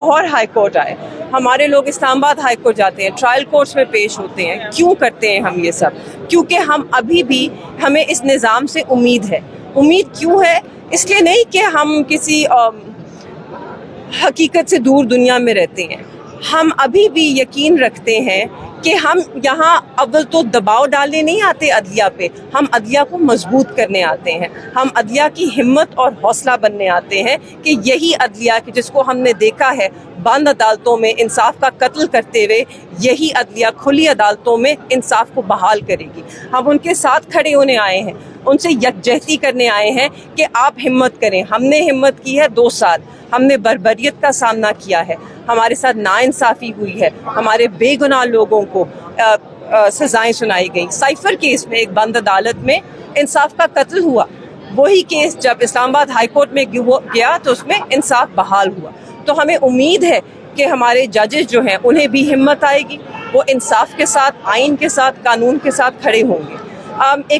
और high court आए, हमारे लोग इस्लामाबाद हाई कोर्ट जाते हैं, ट्रायल कोर्ट्स में पेश होते हैं। क्यों करते हैं हम ये सब? क्योंकि हम अभी भी, हमें इस निज़ाम से उम्मीद है। उम्मीद क्यों है? इसलिए नहीं कि हम किसी हकीकत से दूर दुनिया में रहते हैं। हम अभी भी यकीन रखते हैं कि हम यहाँ अव्वल तो दबाव डालने नहीं आते अदलिया पे, हम अदलिया को मजबूत करने आते हैं। हम अदलिया की हिम्मत और हौसला बनने आते हैं कि यही अदलिया कि जिसको हमने देखा है बंद अदालतों में इंसाफ का कत्ल करते हुए, यही अदलिया खुली अदालतों में इंसाफ को बहाल करेगी। हम उनके साथ खड़े होने आए हैं, उनसे यकजहती करने आए हैं कि आप हिम्मत करें। हमने हिम्मत की है 2 साल, हमने बर्बरियत का सामना किया है, हमारे साथ नाइंसाफ़ी हुई है, हमारे बेगुनाह लोगों को सज़ाएं सुनाई गई। साइफर केस में एक बंद अदालत में इंसाफ का कत्ल हुआ, वही केस जब इस्लामाबाद हाई कोर्ट में गया तो उसमें इंसाफ बहाल हुआ। तो हमें उम्मीद है कि हमारे जजेस जो हैं उन्हें भी हिम्मत आएगी, वो इंसाफ के साथ, आइन के साथ, कानून के साथ खड़े होंगे। एक